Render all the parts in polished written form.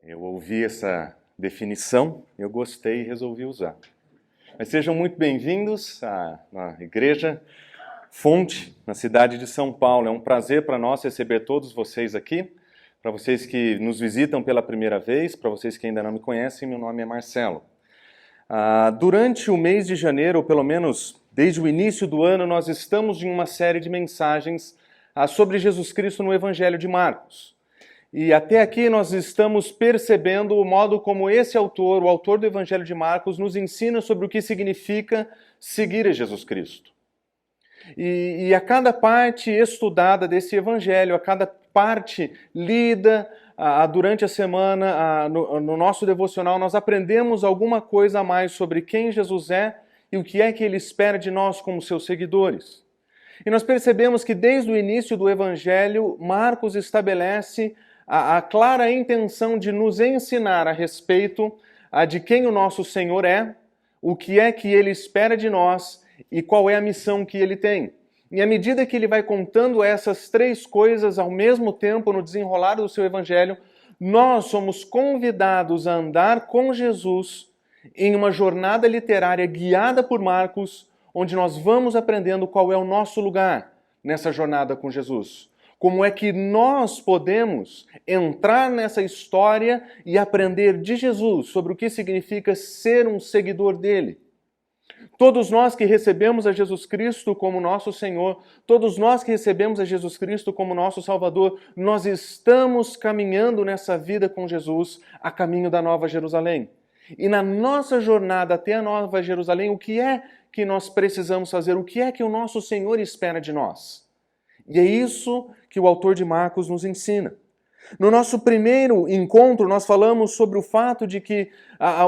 Eu ouvi essa definição, eu gostei e resolvi usar. Mas sejam muito bem-vindos na Igreja Fonte, na cidade de São Paulo. É um prazer para nós receber todos vocês aqui. Para vocês que nos visitam pela primeira vez, para vocês que ainda não me conhecem, meu nome é Marcelo. Durante o mês de janeiro, ou pelo menos desde o início do ano, nós estamos em uma série de mensagens sobre Jesus Cristo no Evangelho de Marcos. E até aqui nós estamos percebendo o modo como esse autor, o autor do Evangelho de Marcos, nos ensina sobre o que significa seguir a Jesus Cristo. E a cada parte estudada desse Evangelho, a cada parte lida durante a semana, no nosso devocional, nós aprendemos alguma coisa a mais sobre quem Jesus é e o que é que ele espera de nós como seus seguidores. E nós percebemos que desde o início do Evangelho, Marcos estabelece a clara intenção de nos ensinar a respeito de quem o nosso Senhor é, o que é que ele espera de nós e qual é a missão que ele tem. E à medida que ele vai contando essas três coisas ao mesmo tempo no desenrolar do seu Evangelho, nós somos convidados a andar com Jesus em uma jornada literária guiada por Marcos, onde nós vamos aprendendo qual é o nosso lugar nessa jornada com Jesus. Como é que nós podemos entrar nessa história e aprender de Jesus sobre o que significa ser um seguidor dele. Todos nós que recebemos a Jesus Cristo como nosso Senhor, todos nós que recebemos a Jesus Cristo como nosso Salvador, nós estamos caminhando nessa vida com Jesus a caminho da Nova Jerusalém. E na nossa jornada até a Nova Jerusalém, o que é que nós precisamos fazer? O que é que o nosso Senhor espera de nós? E é isso que o autor de Marcos nos ensina. No nosso primeiro encontro, nós falamos sobre o fato de que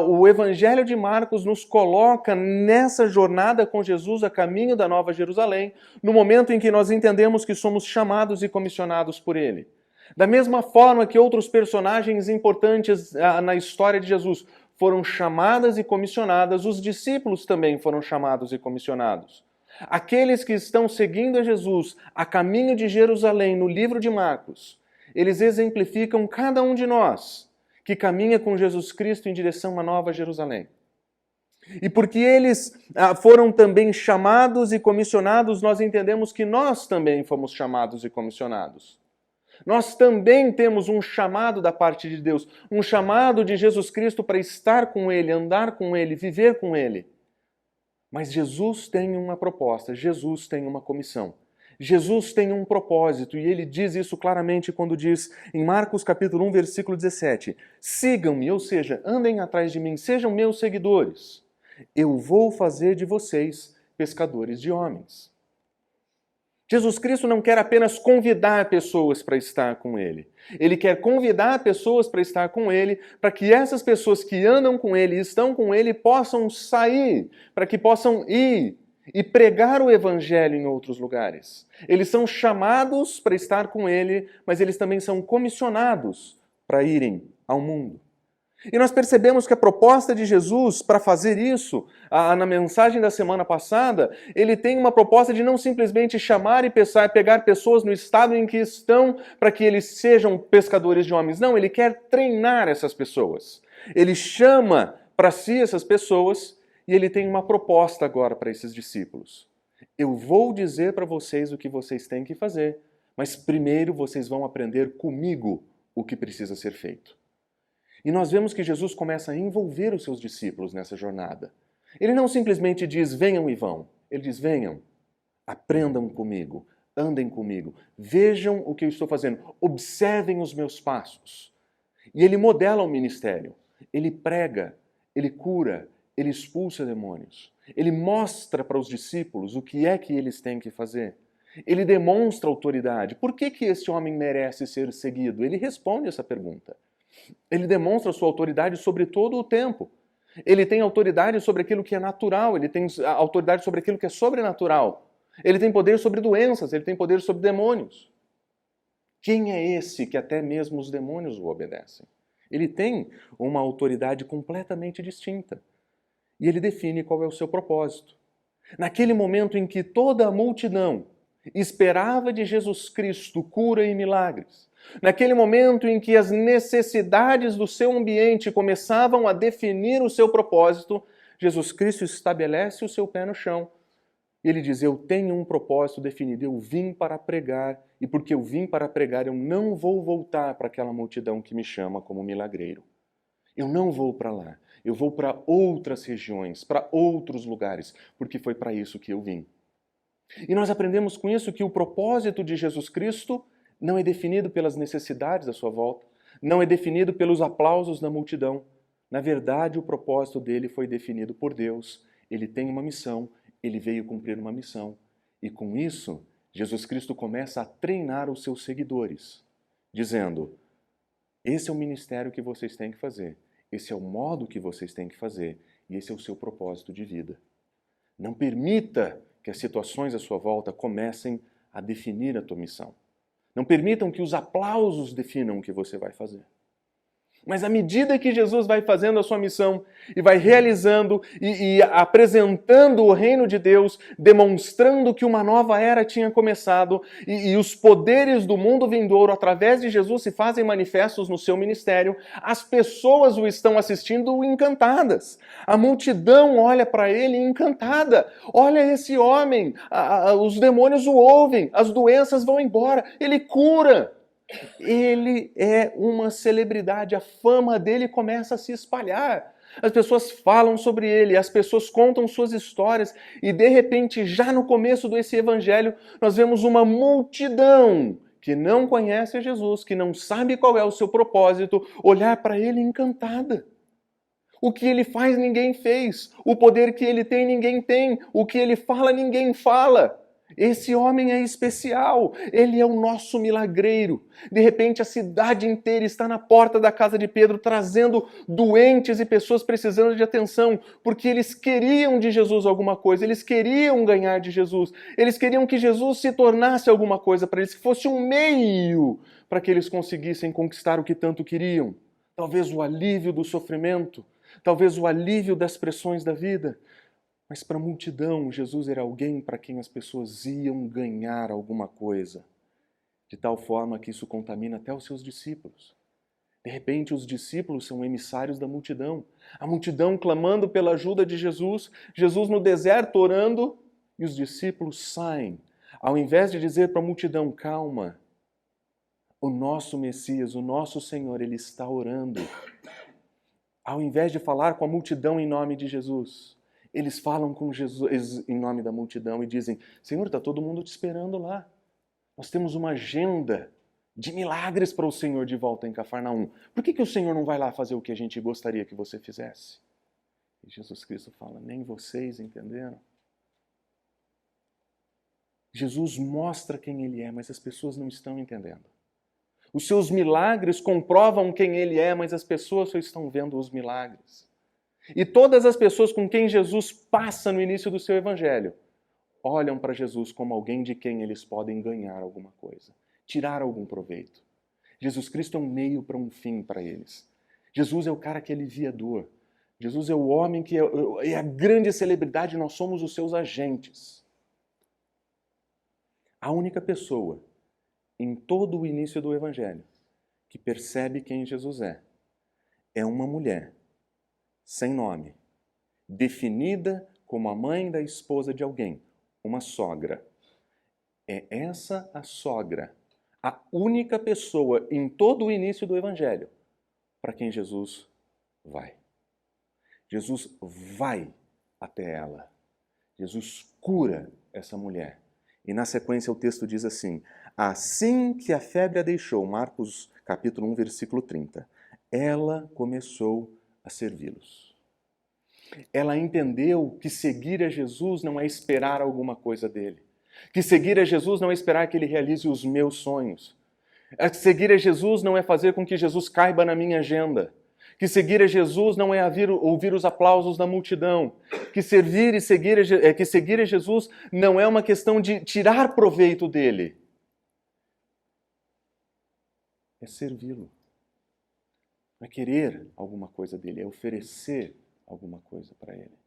o Evangelho de Marcos nos coloca nessa jornada com Jesus a caminho da Nova Jerusalém, no momento em que nós entendemos que somos chamados e comissionados por Ele. Da mesma forma que outros personagens importantes na história de Jesus foram chamadas e comissionadas, os discípulos também foram chamados e comissionados. Aqueles que estão seguindo a Jesus a caminho de Jerusalém no livro de Marcos, eles exemplificam cada um de nós que caminha com Jesus Cristo em direção à Nova Jerusalém. E porque eles foram também chamados e comissionados, nós entendemos que nós também fomos chamados e comissionados. Nós também temos um chamado da parte de Deus, um chamado de Jesus Cristo para estar com Ele, andar com Ele, viver com Ele. Mas Jesus tem uma proposta, Jesus tem uma comissão. Jesus tem um propósito, e ele diz isso claramente quando diz em Marcos capítulo 1, versículo 17: sigam-me, ou seja, andem atrás de mim, sejam meus seguidores. Eu vou fazer de vocês pescadores de homens. Jesus Cristo não quer apenas convidar pessoas para estar com Ele. Ele quer convidar pessoas para estar com Ele, para que essas pessoas que andam com Ele e estão com Ele possam sair, para que possam ir e pregar o Evangelho em outros lugares. Eles são chamados para estar com Ele, mas eles também são comissionados para irem ao mundo. E nós percebemos que a proposta de Jesus para fazer isso, na mensagem da semana passada, ele tem uma proposta de não simplesmente chamar e pegar pessoas no estado em que estão para que eles sejam pescadores de homens. Não, ele quer treinar essas pessoas. Ele chama para si essas pessoas e ele tem uma proposta agora para esses discípulos. Eu vou dizer para vocês o que vocês têm que fazer, mas primeiro vocês vão aprender comigo o que precisa ser feito. E nós vemos que Jesus começa a envolver os seus discípulos nessa jornada. Ele não simplesmente diz, venham e vão. Ele diz, venham, aprendam comigo, andem comigo, vejam o que eu estou fazendo, observem os meus passos. E ele modela o ministério. Ele prega, ele cura, ele expulsa demônios. Ele mostra para os discípulos o que é que eles têm que fazer. Ele demonstra autoridade. Por que esse homem merece ser seguido? Ele responde essa pergunta. Ele demonstra sua autoridade sobre todo o tempo. Ele tem autoridade sobre aquilo que é natural, ele tem autoridade sobre aquilo que é sobrenatural. Ele tem poder sobre doenças, ele tem poder sobre demônios. Quem é esse que até mesmo os demônios o obedecem? Ele tem uma autoridade completamente distinta. E ele define qual é o seu propósito. Naquele momento em que toda a multidão esperava de Jesus Cristo cura e milagres. Naquele momento em que as necessidades do seu ambiente começavam a definir o seu propósito, Jesus Cristo estabelece o seu pé no chão. Ele diz, eu tenho um propósito definido, eu vim para pregar, e porque eu vim para pregar, eu não vou voltar para aquela multidão que me chama como milagreiro. Eu não vou para lá, eu vou para outras regiões, para outros lugares, porque foi para isso que eu vim. E nós aprendemos com isso que o propósito de Jesus Cristo não é definido pelas necessidades à sua volta, não é definido pelos aplausos da multidão. Na verdade, o propósito dele foi definido por Deus. Ele tem uma missão, ele veio cumprir uma missão. E com isso, Jesus Cristo começa a treinar os seus seguidores, dizendo, esse é o ministério que vocês têm que fazer, esse é o modo que vocês têm que fazer, e esse é o seu propósito de vida. Não permita que as situações à sua volta comecem a definir a tua missão. Não permitam que os aplausos definam o que você vai fazer. Mas à medida que Jesus vai fazendo a sua missão e vai realizando e apresentando o reino de Deus, demonstrando que uma nova era tinha começado e os poderes do mundo vindouro através de Jesus se fazem manifestos no seu ministério, as pessoas o estão assistindo encantadas. A multidão olha para ele encantada. Olha esse homem, os demônios o ouvem, as doenças vão embora, ele cura. Ele é uma celebridade, a fama dele começa a se espalhar. As pessoas falam sobre ele, as pessoas contam suas histórias e de repente, já no começo desse evangelho, nós vemos uma multidão que não conhece Jesus, que não sabe qual é o seu propósito, olhar para ele encantada. O que ele faz, ninguém fez. O poder que ele tem, ninguém tem. O que ele fala, ninguém fala. Esse homem é especial, ele é o nosso milagreiro. De repente a cidade inteira está na porta da casa de Pedro trazendo doentes e pessoas precisando de atenção, porque eles queriam de Jesus alguma coisa, eles queriam ganhar de Jesus, eles queriam que Jesus se tornasse alguma coisa para eles, que fosse um meio para que eles conseguissem conquistar o que tanto queriam. Talvez o alívio do sofrimento, talvez o alívio das pressões da vida. Mas para a multidão, Jesus era alguém para quem as pessoas iam ganhar alguma coisa, de tal forma que isso contamina até os seus discípulos. De repente, os discípulos são emissários da multidão. A multidão clamando pela ajuda de Jesus, Jesus no deserto orando, e os discípulos saem. Ao invés de dizer para a multidão, calma, o nosso Messias, o nosso Senhor, Ele está orando. Ao invés de falar com a multidão em nome de Jesus, eles falam com Jesus em nome da multidão e dizem, Senhor, está todo mundo te esperando lá. Nós temos uma agenda de milagres para o Senhor de volta em Cafarnaum. Por que o Senhor não vai lá fazer o que a gente gostaria que você fizesse? E Jesus Cristo fala, nem vocês entenderam. Jesus mostra quem Ele é, mas as pessoas não estão entendendo. Os seus milagres comprovam quem Ele é, mas as pessoas só estão vendo os milagres. E todas as pessoas com quem Jesus passa no início do seu evangelho olham para Jesus como alguém de quem eles podem ganhar alguma coisa, tirar algum proveito. Jesus Cristo é um meio para um fim para eles. Jesus é o cara que alivia a dor. Jesus é o homem que é a grande celebridade, nós somos os seus agentes. A única pessoa em todo o início do evangelho que percebe quem Jesus é uma mulher sem nome, definida como a mãe da esposa de alguém, uma sogra. É essa a sogra, a única pessoa em todo o início do Evangelho para quem Jesus vai. Jesus vai até ela. Jesus cura essa mulher. E na sequência o texto diz assim, assim que a febre a deixou, Marcos capítulo 1, versículo 30, ela começou a servi-los. Ela entendeu que seguir a Jesus não é esperar alguma coisa dele. Que seguir a Jesus não é esperar que ele realize os meus sonhos. Seguir a Jesus não é fazer com que Jesus caiba na minha agenda. Que seguir a Jesus não é ouvir os aplausos da multidão. Que seguir a Jesus não é uma questão de tirar proveito dele. É servi-lo. É querer alguma coisa dele, é oferecer alguma coisa para ele.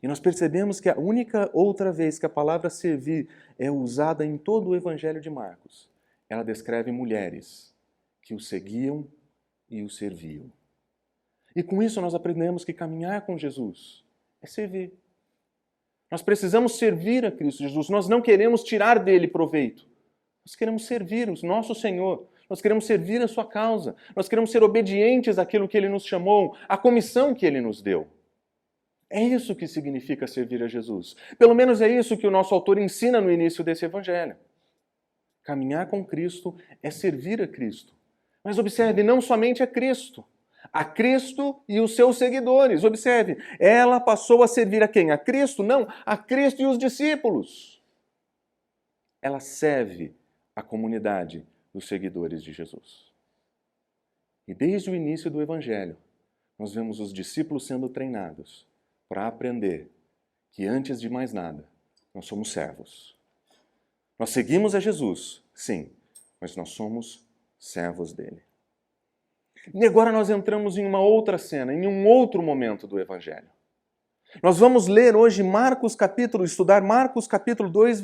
E nós percebemos que a única outra vez que a palavra servir é usada em todo o Evangelho de Marcos, ela descreve mulheres que o seguiam e o serviam. E com isso nós aprendemos que caminhar com Jesus é servir. Nós precisamos servir a Cristo Jesus. Nós não queremos tirar dele proveito. Nós queremos servir o nosso Senhor. Nós queremos servir a sua causa. Nós queremos ser obedientes àquilo que ele nos chamou, à comissão que ele nos deu. É isso que significa servir a Jesus. Pelo menos é isso que o nosso autor ensina no início desse evangelho. Caminhar com Cristo é servir a Cristo. Mas observe, não somente a Cristo e os seus seguidores. Observe, ela passou a servir a quem? A Cristo? Não, a Cristo e os discípulos. Ela serve a comunidade dos seguidores de Jesus. E desde o início do evangelho, nós vemos os discípulos sendo treinados para aprender que, antes de mais nada, nós somos servos. Nós seguimos a Jesus, sim, mas nós somos servos dele. E agora nós entramos em uma outra cena, em um outro momento do Evangelho. Nós vamos ler hoje estudar Marcos capítulo 2,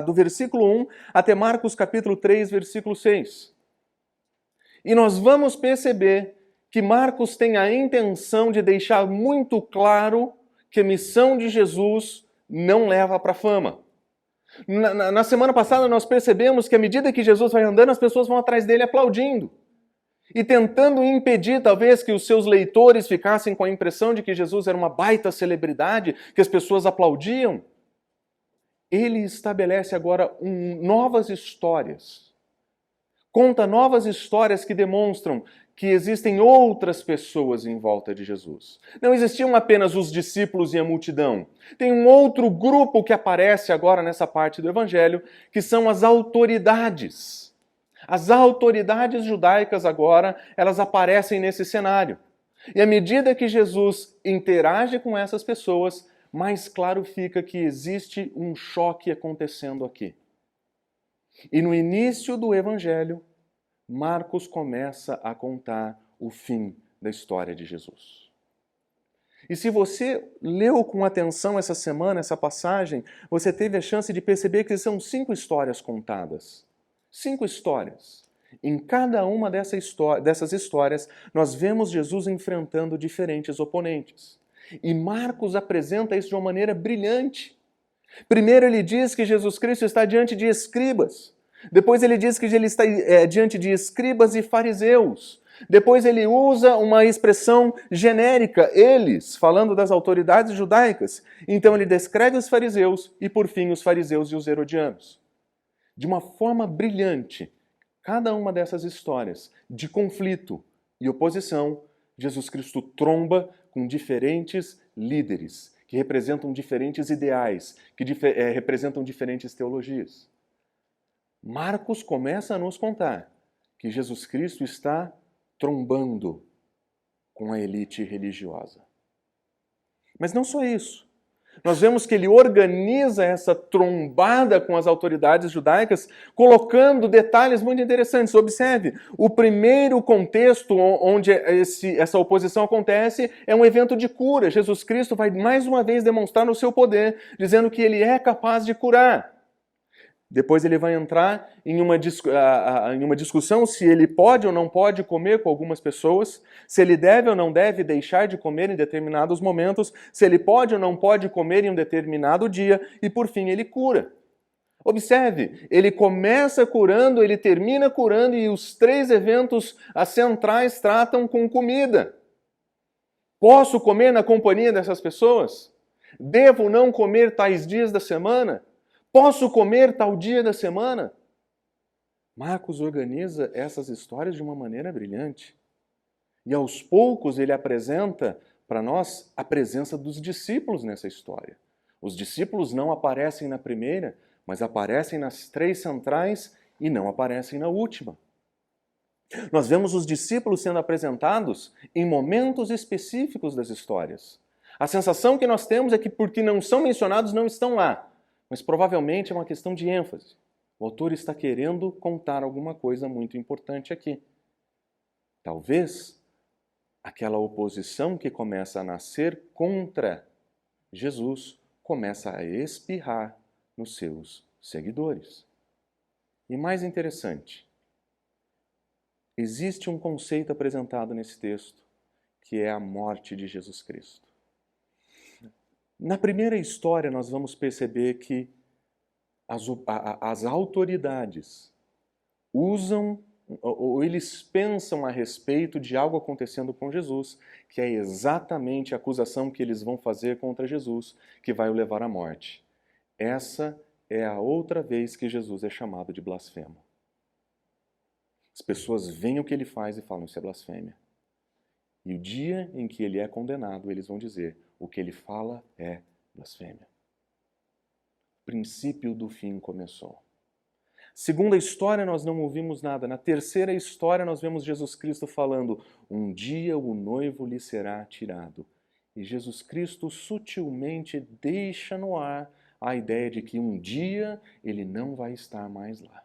do versículo 1 até Marcos capítulo 3, versículo 6. E nós vamos perceber que Marcos tem a intenção de deixar muito claro que a missão de Jesus não leva para a fama. Na semana passada nós percebemos que à medida que Jesus vai andando, as pessoas vão atrás dele aplaudindo. E tentando impedir, talvez, que os seus leitores ficassem com a impressão de que Jesus era uma baita celebridade, que as pessoas aplaudiam. Ele estabelece agora novas histórias. Conta novas histórias que demonstram que existem outras pessoas em volta de Jesus. Não existiam apenas os discípulos e a multidão. Tem um outro grupo que aparece agora nessa parte do Evangelho, que são as autoridades. As autoridades judaicas agora, elas aparecem nesse cenário. E à medida que Jesus interage com essas pessoas, mais claro fica que existe um choque acontecendo aqui. E no início do Evangelho, Marcos começa a contar o fim da história de Jesus. E se você leu com atenção essa semana, essa passagem, você teve a chance de perceber que são 5 histórias contadas. 5 histórias. Em cada uma dessas histórias, nós vemos Jesus enfrentando diferentes oponentes. E Marcos apresenta isso de uma maneira brilhante. Primeiro ele diz que Jesus Cristo está diante de escribas. Depois ele diz que ele está diante de escribas e fariseus. Depois ele usa uma expressão genérica, eles, falando das autoridades judaicas. Então ele descreve os fariseus e, por fim, os fariseus e os herodianos. De uma forma brilhante, cada uma dessas histórias de conflito e oposição, Jesus Cristo tromba com diferentes líderes, que representam diferentes ideais, que representam diferentes teologias. Marcos começa a nos contar que Jesus Cristo está trombando com a elite religiosa. Mas não só isso. Nós vemos que ele organiza essa trombada com as autoridades judaicas, colocando detalhes muito interessantes. Observe, o primeiro contexto onde essa oposição acontece é um evento de cura. Jesus Cristo vai mais uma vez demonstrar o seu poder, dizendo que ele é capaz de curar. Depois ele vai entrar em uma discussão se ele pode ou não pode comer com algumas pessoas, se ele deve ou não deve deixar de comer em determinados momentos, se ele pode ou não pode comer em um determinado dia, e por fim ele cura. Observe, ele começa curando, ele termina curando, e os 3 eventos centrais tratam com comida. Posso comer na companhia dessas pessoas? Devo não comer tais dias da semana? Posso comer tal dia da semana? Marcos organiza essas histórias de uma maneira brilhante. E aos poucos ele apresenta para nós a presença dos discípulos nessa história. Os discípulos não aparecem na primeira, mas aparecem nas 3 centrais e não aparecem na última. Nós vemos os discípulos sendo apresentados em momentos específicos das histórias. A sensação que nós temos é que porque não são mencionados, não estão lá. Mas provavelmente é uma questão de ênfase. O autor está querendo contar alguma coisa muito importante aqui. Talvez aquela oposição que começa a nascer contra Jesus começa a espirrar nos seus seguidores. E mais interessante, existe um conceito apresentado nesse texto, que é a morte de Jesus Cristo. Na primeira história, nós vamos perceber que as autoridades usam, ou eles pensam a respeito de algo acontecendo com Jesus, que é exatamente a acusação que eles vão fazer contra Jesus, que vai o levar à morte. Essa é a outra vez que Jesus é chamado de blasfemo. As pessoas veem o que ele faz e falam, isso é blasfêmia. E o dia em que ele é condenado, eles vão dizer, o que ele fala é blasfêmia. O princípio do fim começou. Segunda história, nós não ouvimos nada. Na terceira história, nós vemos Jesus Cristo falando, um dia o noivo lhe será tirado. E Jesus Cristo sutilmente deixa no ar a ideia de que um dia ele não vai estar mais lá.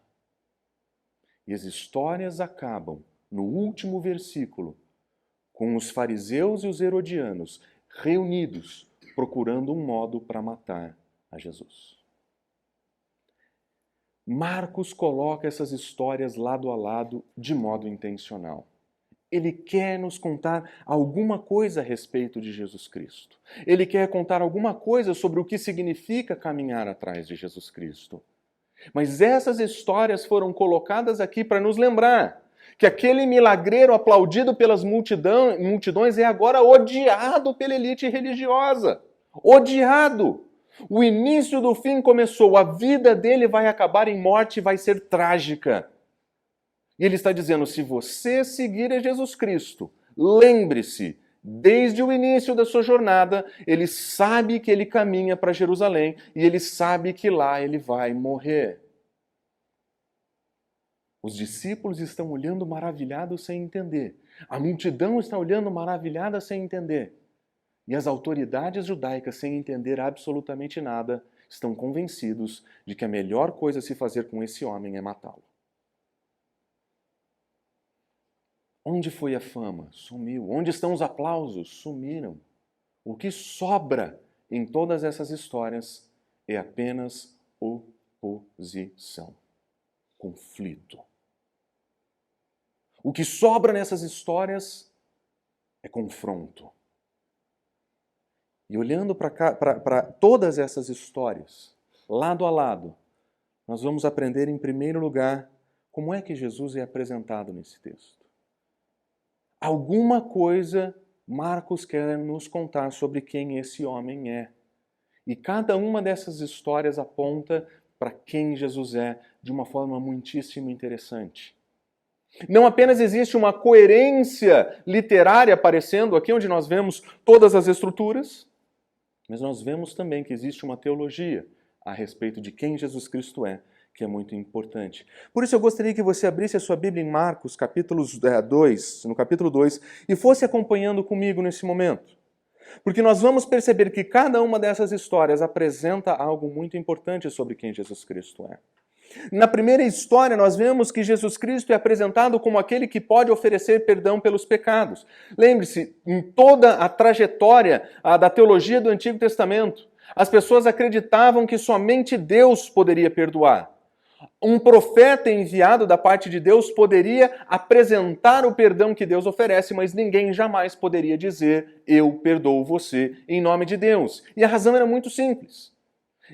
E as histórias acabam, no último versículo, com os fariseus e os herodianos reunidos, procurando um modo para matar a Jesus. Marcos coloca essas histórias lado a lado de modo intencional. Ele quer nos contar alguma coisa a respeito de Jesus Cristo. Ele quer contar alguma coisa sobre o que significa caminhar atrás de Jesus Cristo. Mas essas histórias foram colocadas aqui para nos lembrar que aquele milagreiro aplaudido pelas multidões é agora odiado pela elite religiosa. Odiado! O início do fim começou, a vida dele vai acabar em morte e vai ser trágica. E ele está dizendo, se você seguir a Jesus Cristo, lembre-se, desde o início da sua jornada, ele sabe que ele caminha para Jerusalém e ele sabe que lá ele vai morrer. Os discípulos estão olhando maravilhados sem entender. A multidão está olhando maravilhada sem entender. E as autoridades judaicas, sem entender absolutamente nada, estão convencidos de que a melhor coisa a se fazer com esse homem é matá-lo. Onde foi a fama? Sumiu. Onde estão os aplausos? Sumiram. O que sobra em todas essas histórias é apenas oposição, conflito. O que sobra nessas histórias é confronto. E olhando para todas essas histórias, lado a lado, nós vamos aprender, em primeiro lugar, como é que Jesus é apresentado nesse texto. Alguma coisa Marcos quer nos contar sobre quem esse homem é. E cada uma dessas histórias aponta para quem Jesus é de uma forma muitíssimo interessante. Não apenas existe uma coerência literária aparecendo aqui, onde nós vemos todas as estruturas, mas nós vemos também que existe uma teologia a respeito de quem Jesus Cristo é, que é muito importante. Por isso eu gostaria que você abrisse a sua Bíblia em Marcos, no capítulo 2, e fosse acompanhando comigo nesse momento. Porque nós vamos perceber que cada uma dessas histórias apresenta algo muito importante sobre quem Jesus Cristo é. Na primeira história, nós vemos que Jesus Cristo é apresentado como aquele que pode oferecer perdão pelos pecados. Lembre-se, em toda a trajetória da teologia do Antigo Testamento, as pessoas acreditavam que somente Deus poderia perdoar. Um profeta enviado da parte de Deus poderia apresentar o perdão que Deus oferece, mas ninguém jamais poderia dizer, eu perdoo você em nome de Deus. E a razão era muito simples.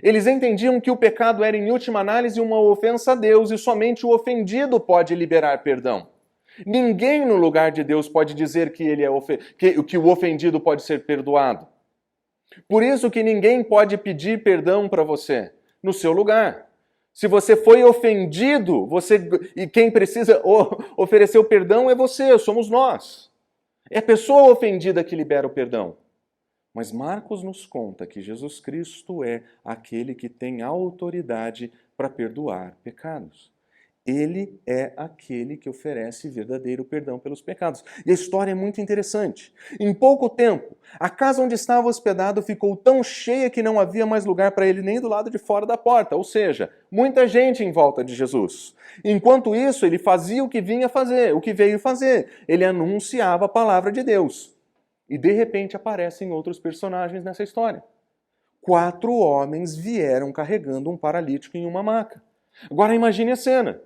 Eles entendiam que o pecado era, em última análise, uma ofensa a Deus e somente o ofendido pode liberar perdão. Ninguém no lugar de Deus pode dizer que o ofendido pode ser perdoado. Por isso que ninguém pode pedir perdão para você no seu lugar. Se você foi ofendido, e quem precisa oferecer o perdão é você, somos nós. É a pessoa ofendida que libera o perdão. Mas Marcos nos conta que Jesus Cristo é aquele que tem autoridade para perdoar pecados. Ele é aquele que oferece verdadeiro perdão pelos pecados. E a história é muito interessante. Em pouco tempo, a casa onde estava hospedado ficou tão cheia que não havia mais lugar para ele nem do lado de fora da porta. Ou seja, muita gente em volta de Jesus. Enquanto isso, ele fazia o que veio fazer. Ele anunciava a palavra de Deus. E de repente aparecem outros personagens nessa história. 4 homens vieram carregando um paralítico em uma maca. Agora imagine a cena.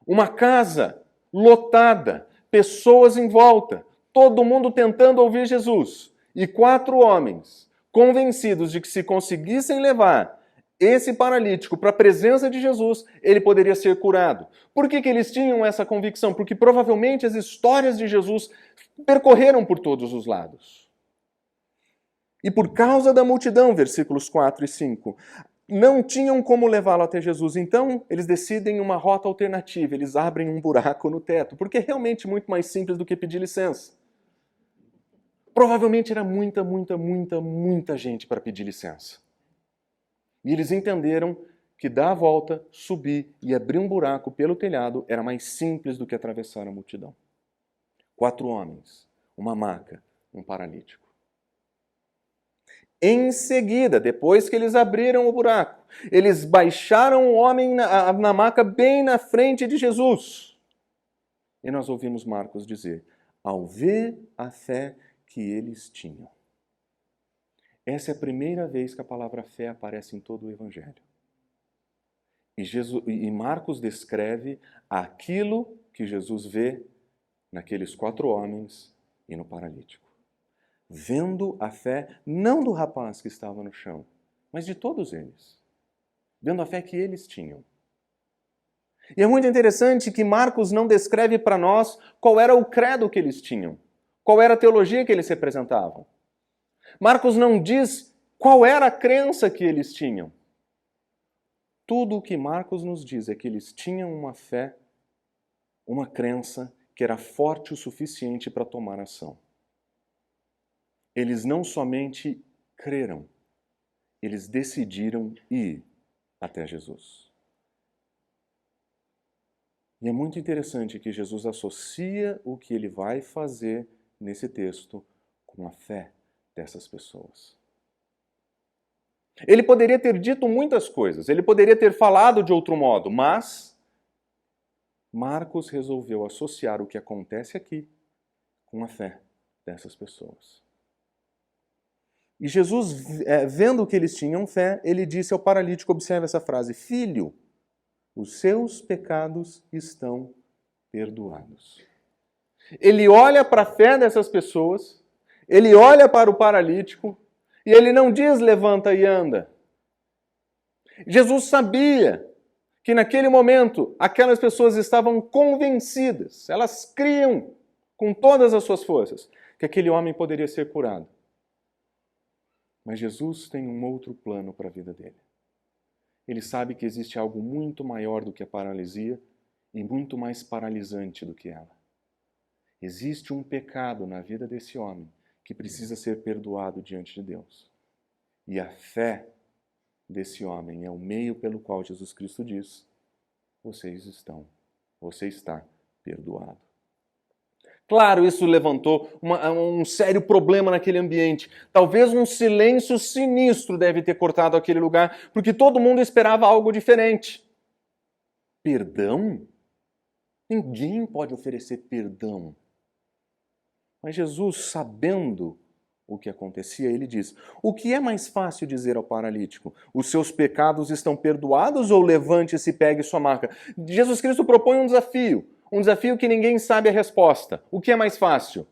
Uma casa lotada, pessoas em volta, todo mundo tentando ouvir Jesus. E 4 homens, convencidos de que se conseguissem levar esse paralítico para a presença de Jesus, ele poderia ser curado. Por que eles tinham essa convicção? Porque provavelmente as histórias de Jesus percorreram por todos os lados. E por causa da multidão, versículos 4 e 5, não tinham como levá-lo até Jesus. Então, eles decidem uma rota alternativa. Eles abrem um buraco no teto, porque é realmente muito mais simples do que pedir licença. Provavelmente era muita gente para pedir licença. E eles entenderam que dar a volta, subir e abrir um buraco pelo telhado era mais simples do que atravessar a multidão. 4 homens, uma maca, um paralítico. Em seguida, depois que eles abriram o buraco, eles baixaram o homem na maca bem na frente de Jesus. E nós ouvimos Marcos dizer, ao ver a fé que eles tinham. Essa é a primeira vez que a palavra fé aparece em todo o Evangelho. E Marcos descreve aquilo que Jesus vê naqueles 4 homens e no paralítico. Vendo a fé, não do rapaz que estava no chão, mas de todos eles. Vendo a fé que eles tinham. E é muito interessante que Marcos não descreve para nós qual era o credo que eles tinham, qual era a teologia que eles representavam. Marcos não diz qual era a crença que eles tinham. Tudo o que Marcos nos diz é que eles tinham uma fé, uma crença que era forte o suficiente para tomar ação. Eles não somente creram, eles decidiram ir até Jesus. E é muito interessante que Jesus associa o que ele vai fazer nesse texto com a fé dessas pessoas. Ele poderia ter dito muitas coisas, ele poderia ter falado de outro modo, mas Marcos resolveu associar o que acontece aqui com a fé dessas pessoas. E Jesus, vendo que eles tinham fé, ele disse ao paralítico, observe essa frase, filho, os seus pecados estão perdoados. Ele olha para a fé dessas pessoas, ele olha para o paralítico e ele não diz levanta e anda. Jesus sabia que naquele momento aquelas pessoas estavam convencidas, elas criam com todas as suas forças que aquele homem poderia ser curado. Mas Jesus tem um outro plano para a vida dele. Ele sabe que existe algo muito maior do que a paralisia e muito mais paralisante do que ela. Existe um pecado na vida desse homem que precisa ser perdoado diante de Deus. E a fé desse homem é o meio pelo qual Jesus Cristo diz, você está perdoado. Claro, isso levantou um sério problema naquele ambiente. Talvez um silêncio sinistro deve ter cortado aquele lugar, porque todo mundo esperava algo diferente. Perdão? Ninguém pode oferecer perdão. Mas Jesus, sabendo o que acontecia, ele diz, o que é mais fácil dizer ao paralítico? Os seus pecados estão perdoados ou levante-se e pegue sua maca? Jesus Cristo propõe um desafio que ninguém sabe a resposta. O que é mais fácil?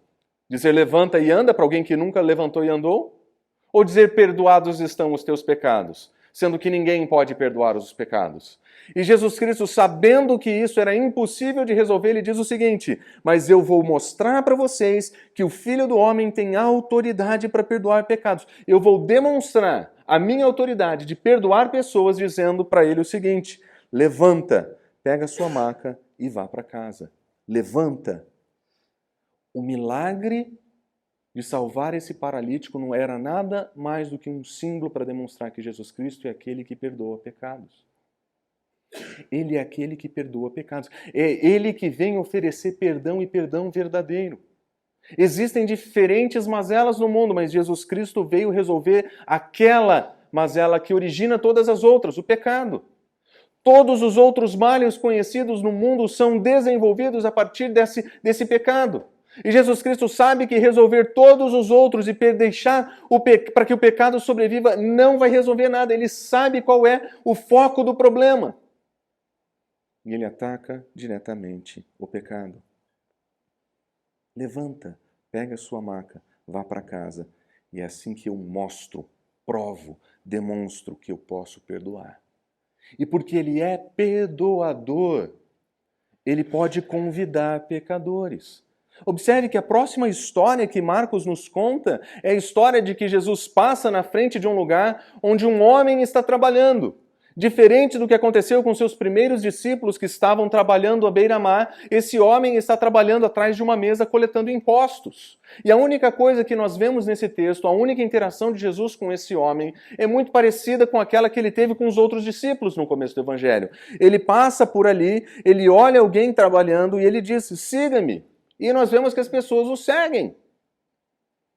Dizer levanta e anda para alguém que nunca levantou e andou? Ou dizer perdoados estão os teus pecados, sendo que ninguém pode perdoar os pecados? E Jesus Cristo, sabendo que isso era impossível de resolver, ele diz o seguinte, mas eu vou mostrar para vocês que o Filho do Homem tem autoridade para perdoar pecados. Eu vou demonstrar a minha autoridade de perdoar pessoas dizendo para ele o seguinte, levanta, pega a sua maca e vá para casa. Levanta. O milagre de salvar esse paralítico não era nada mais do que um símbolo para demonstrar que Jesus Cristo é aquele que perdoa pecados. Ele é aquele que perdoa pecados. É Ele que vem oferecer perdão e perdão verdadeiro. Existem diferentes mazelas no mundo, mas Jesus Cristo veio resolver aquela mazela que origina todas as outras, o pecado. Todos os outros males conhecidos no mundo são desenvolvidos a partir desse pecado. E Jesus Cristo sabe que resolver todos os outros e deixar para que o pecado sobreviva não vai resolver nada. Ele sabe qual é o foco do problema. E ele ataca diretamente o pecado. Levanta, pega a sua maca, vá para casa. E é assim que eu mostro, provo, demonstro que eu posso perdoar. E porque ele é perdoador, ele pode convidar pecadores. Observe que a próxima história que Marcos nos conta é a história de que Jesus passa na frente de um lugar onde um homem está trabalhando. Diferente do que aconteceu com seus primeiros discípulos que estavam trabalhando à beira-mar, esse homem está trabalhando atrás de uma mesa coletando impostos. E a única coisa que nós vemos nesse texto, a única interação de Jesus com esse homem, é muito parecida com aquela que ele teve com os outros discípulos no começo do Evangelho. Ele passa por ali, ele olha alguém trabalhando e ele diz: siga-me. E nós vemos que as pessoas o seguem.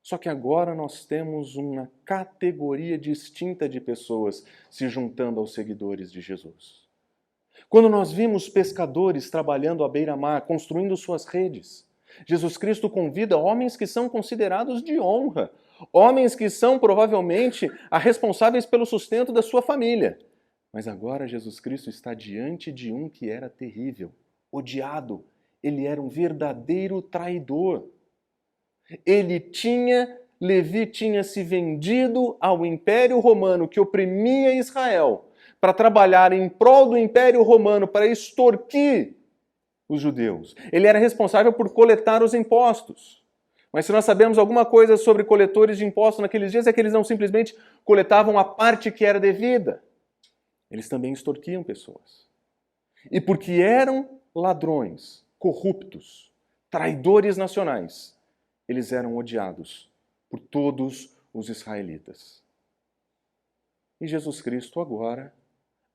Só que agora nós temos uma categoria distinta de pessoas se juntando aos seguidores de Jesus. Quando nós vimos pescadores trabalhando à beira-mar, construindo suas redes, Jesus Cristo convida homens que são considerados de honra, homens que são provavelmente responsáveis pelo sustento da sua família. Mas agora Jesus Cristo está diante de um que era terrível, odiado. Ele era um verdadeiro traidor. Levi tinha se vendido ao Império Romano que oprimia Israel para trabalhar em prol do Império Romano, para extorquir os judeus. Ele era responsável por coletar os impostos. Mas se nós sabemos alguma coisa sobre coletores de impostos naqueles dias, é que eles não simplesmente coletavam a parte que era devida. Eles também extorquiam pessoas. E porque eram ladrões, corruptos, traidores nacionais, eles eram odiados por todos os israelitas. E Jesus Cristo agora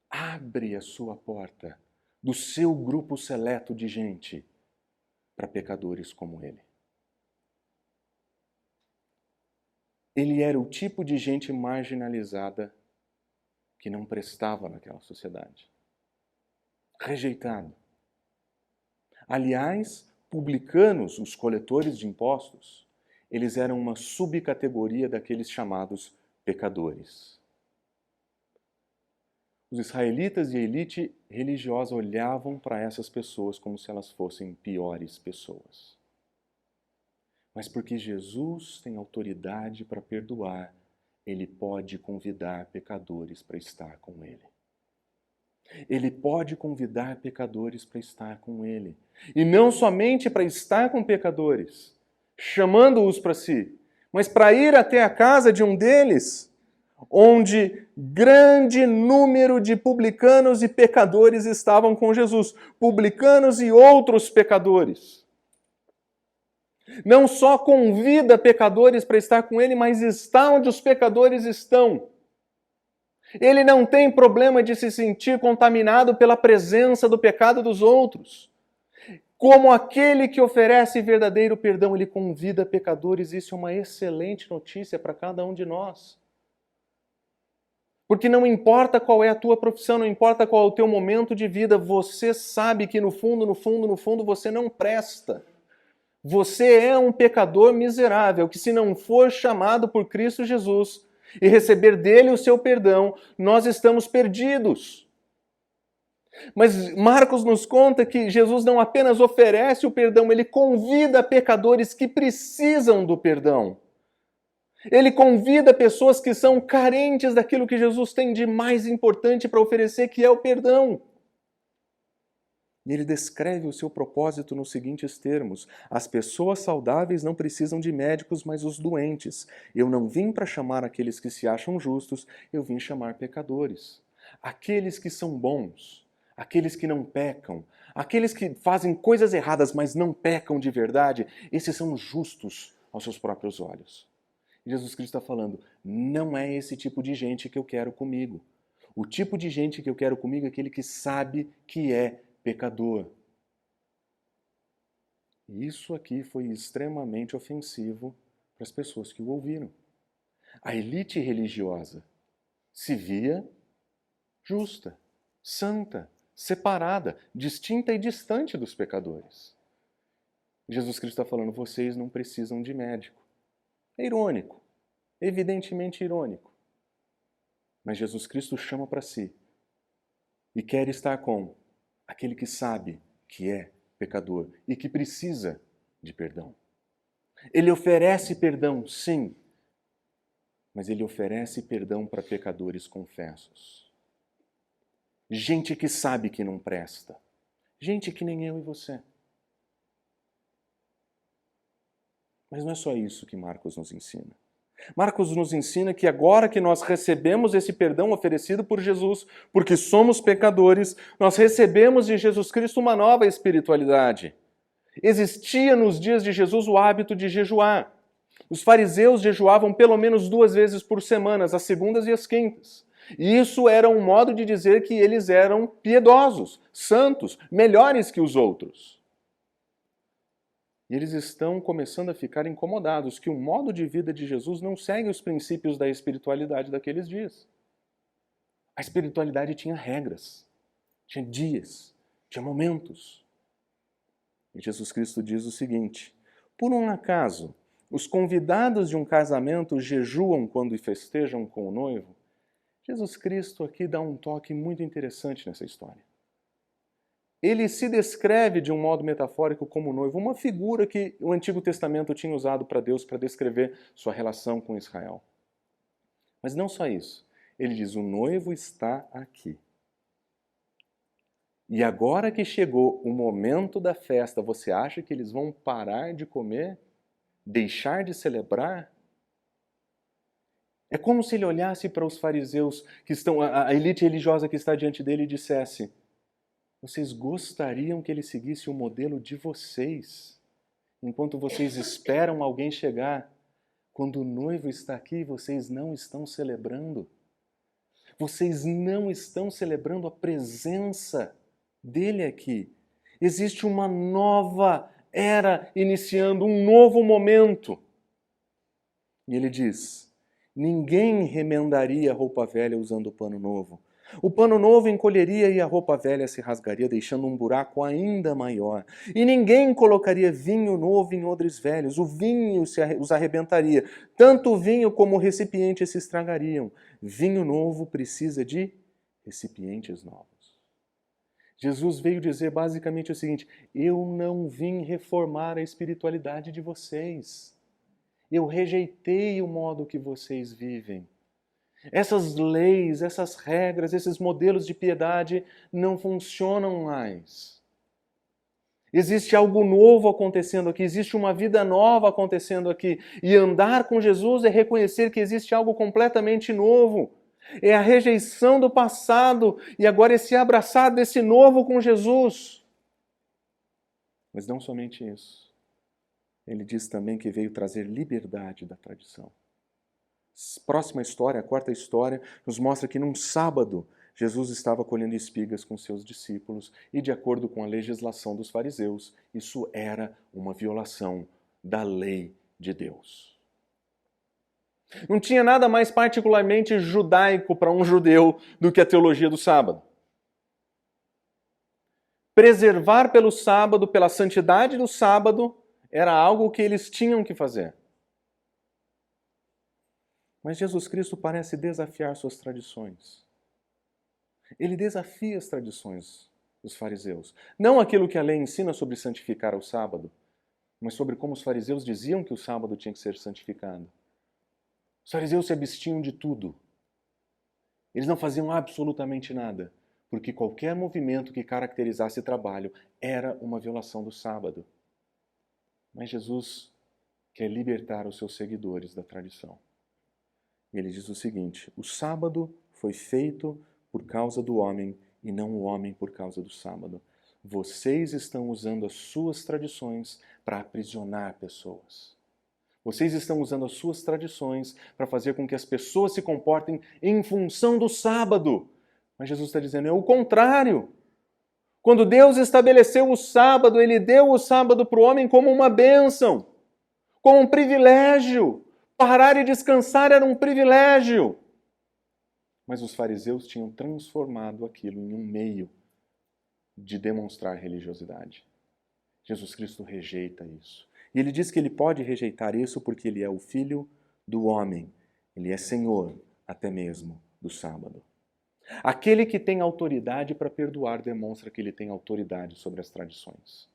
abre a sua porta do seu grupo seleto de gente para pecadores como ele. Ele era o tipo de gente marginalizada que não prestava naquela sociedade. Rejeitado. Aliás, publicanos, os coletores de impostos, eles eram uma subcategoria daqueles chamados pecadores. Os israelitas e a elite religiosa olhavam para essas pessoas como se elas fossem piores pessoas. Mas porque Jesus tem autoridade para perdoar, ele pode convidar pecadores para estar com ele. Ele pode convidar pecadores para estar com ele. E não somente para estar com pecadores, chamando-os para si, mas para ir até a casa de um deles, onde grande número de publicanos e pecadores estavam com Jesus. Publicanos e outros pecadores. Não só convida pecadores para estar com ele, mas está onde os pecadores estão. Ele não tem problema de se sentir contaminado pela presença do pecado dos outros. Como aquele que oferece verdadeiro perdão, ele convida pecadores. Isso é uma excelente notícia para cada um de nós. Porque não importa qual é a tua profissão, não importa qual é o teu momento de vida, você sabe que no fundo, você não presta. Você é um pecador miserável, que se não for chamado por Cristo Jesus e receber dele o seu perdão, nós estamos perdidos. Mas Marcos nos conta que Jesus não apenas oferece o perdão, ele convida pecadores que precisam do perdão. Ele convida pessoas que são carentes daquilo que Jesus tem de mais importante para oferecer, que é o perdão. E ele descreve o seu propósito nos seguintes termos: as pessoas saudáveis não precisam de médicos, mas os doentes. Eu não vim para chamar aqueles que se acham justos, eu vim chamar pecadores. Aqueles que são bons, aqueles que não pecam, aqueles que fazem coisas erradas, mas não pecam de verdade, esses são justos aos seus próprios olhos. E Jesus Cristo está falando, não é esse tipo de gente que eu quero comigo. O tipo de gente que eu quero comigo é aquele que sabe que é pecador. E isso aqui foi extremamente ofensivo para as pessoas que o ouviram. A elite religiosa se via justa, santa, separada, distinta e distante dos pecadores. Jesus Cristo está falando, vocês não precisam de médico. É irônico, evidentemente irônico. Mas Jesus Cristo chama para si e quer estar com aquele que sabe que é pecador e que precisa de perdão. Ele oferece perdão, sim, mas ele oferece perdão para pecadores confessos. Gente que sabe que não presta. Gente que nem eu e você. Mas não é só isso que Marcos nos ensina. Marcos nos ensina que agora que nós recebemos esse perdão oferecido por Jesus, porque somos pecadores, nós recebemos de Jesus Cristo uma nova espiritualidade. Existia nos dias de Jesus o hábito de jejuar. Os fariseus jejuavam pelo menos 2 vezes por semana, as segundas e as quintas. E isso era um modo de dizer que eles eram piedosos, santos, melhores que os outros. E eles estão começando a ficar incomodados que o modo de vida de Jesus não segue os princípios da espiritualidade daqueles dias. A espiritualidade tinha regras, tinha dias, tinha momentos. E Jesus Cristo diz o seguinte: por um acaso, os convidados de um casamento jejuam quando festejam com o noivo? Jesus Cristo aqui dá um toque muito interessante nessa história. Ele se descreve de um modo metafórico como noivo, uma figura que o Antigo Testamento tinha usado para Deus para descrever sua relação com Israel. Mas não só isso. Ele diz, o noivo está aqui. E agora que chegou o momento da festa, você acha que eles vão parar de comer? Deixar de celebrar? É como se ele olhasse para os fariseus, que estão, a elite religiosa que está diante dele, e dissesse, vocês gostariam que ele seguisse o modelo de vocês, enquanto vocês esperam alguém chegar. Quando o noivo está aqui, vocês não estão celebrando. Vocês não estão celebrando a presença dele aqui. Existe uma nova era iniciando, um novo momento. E ele diz, ninguém remendaria a roupa velha usando pano novo. O pano novo encolheria e a roupa velha se rasgaria, deixando um buraco ainda maior. E ninguém colocaria vinho novo em odres velhos. O vinho os arrebentaria. Tanto o vinho como o recipiente se estragariam. Vinho novo precisa de recipientes novos. Jesus veio dizer basicamente o seguinte, eu não vim reformar a espiritualidade de vocês. Eu rejeitei o modo que vocês vivem. Essas leis, essas regras, esses modelos de piedade não funcionam mais. Existe algo novo acontecendo aqui, existe uma vida nova acontecendo aqui. E andar com Jesus é reconhecer que existe algo completamente novo. É a rejeição do passado e agora esse abraçar desse novo com Jesus. Mas não somente isso. Ele diz também que veio trazer liberdade da tradição. Próxima história, a 4ª história, nos mostra que num sábado Jesus estava colhendo espigas com seus discípulos e, de acordo com a legislação dos fariseus, isso era uma violação da lei de Deus. Não tinha nada mais particularmente judaico para um judeu do que a teologia do sábado. Preservar pelo sábado, pela santidade do sábado, era algo que eles tinham que fazer. Mas Jesus Cristo parece desafiar suas tradições. Ele desafia as tradições dos fariseus. Não aquilo que a lei ensina sobre santificar o sábado, mas sobre como os fariseus diziam que o sábado tinha que ser santificado. Os fariseus se abstinham de tudo. Eles não faziam absolutamente nada, porque qualquer movimento que caracterizasse trabalho era uma violação do sábado. Mas Jesus quer libertar os seus seguidores da tradição. Ele diz o seguinte, o sábado foi feito por causa do homem e não o homem por causa do sábado. Vocês estão usando as suas tradições para aprisionar pessoas. Vocês estão usando as suas tradições para fazer com que as pessoas se comportem em função do sábado. Mas Jesus está dizendo, é o contrário. Quando Deus estabeleceu o sábado, Ele deu o sábado para o homem como uma bênção, como um privilégio. Parar e descansar era um privilégio. Mas os fariseus tinham transformado aquilo em um meio de demonstrar religiosidade. Jesus Cristo rejeita isso. E ele diz que ele pode rejeitar isso porque ele é o Filho do homem. Ele é Senhor até mesmo do sábado. Aquele que tem autoridade para perdoar demonstra que ele tem autoridade sobre as tradições.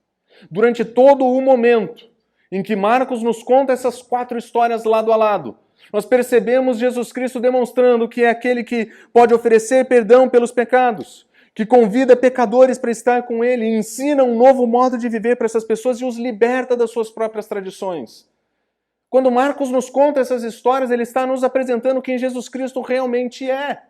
Durante todo o momento em que Marcos nos conta essas 4 histórias lado a lado, nós percebemos Jesus Cristo demonstrando que é aquele que pode oferecer perdão pelos pecados, que convida pecadores para estar com ele, e ensina um novo modo de viver para essas pessoas e os liberta das suas próprias tradições. Quando Marcos nos conta essas histórias, ele está nos apresentando quem Jesus Cristo realmente é.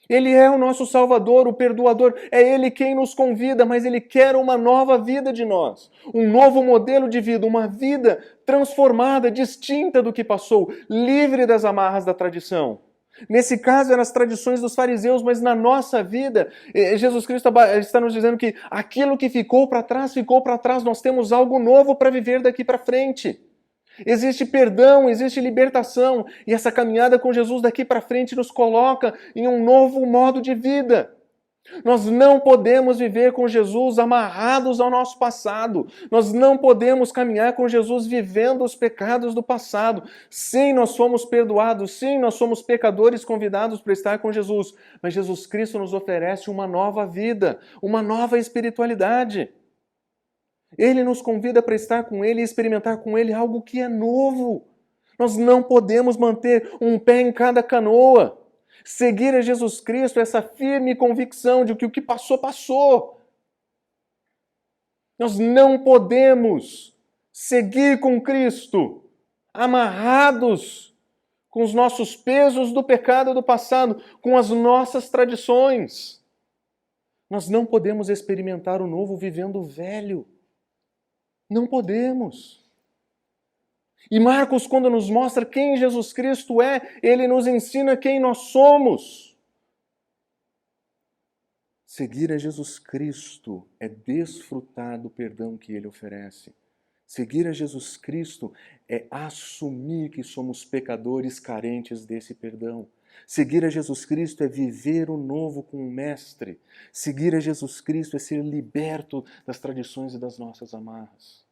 Ele é o nosso Salvador, o Perdoador. É Ele quem nos convida, mas Ele quer uma nova vida de nós. Um novo modelo de vida, uma vida transformada, distinta do que passou, livre das amarras da tradição. Nesse caso eram as tradições dos fariseus, mas na nossa vida, Jesus Cristo está nos dizendo que aquilo que ficou para trás, nós temos algo novo para viver daqui para frente. Existe perdão, existe libertação, e essa caminhada com Jesus daqui para frente nos coloca em um novo modo de vida. Nós não podemos viver com Jesus amarrados ao nosso passado. Nós não podemos caminhar com Jesus vivendo os pecados do passado. Sim, nós somos perdoados. Sim, nós somos pecadores convidados para estar com Jesus. Mas Jesus Cristo nos oferece uma nova vida, uma nova espiritualidade. Ele nos convida para estar com Ele e experimentar com Ele algo que é novo. Nós não podemos manter um pé em cada canoa. Seguir a Jesus Cristo é essa firme convicção de que o que passou, passou. Nós não podemos seguir com Cristo amarrados com os nossos pesos do pecado do passado, com as nossas tradições. Nós não podemos experimentar o novo vivendo o velho. Não podemos. E Marcos, quando nos mostra quem Jesus Cristo é, ele nos ensina quem nós somos. Seguir a Jesus Cristo é desfrutar do perdão que ele oferece. Seguir a Jesus Cristo é assumir que somos pecadores carentes desse perdão. Seguir a Jesus Cristo é viver o novo com o Mestre. Seguir a Jesus Cristo é ser liberto das tradições e das nossas amarras.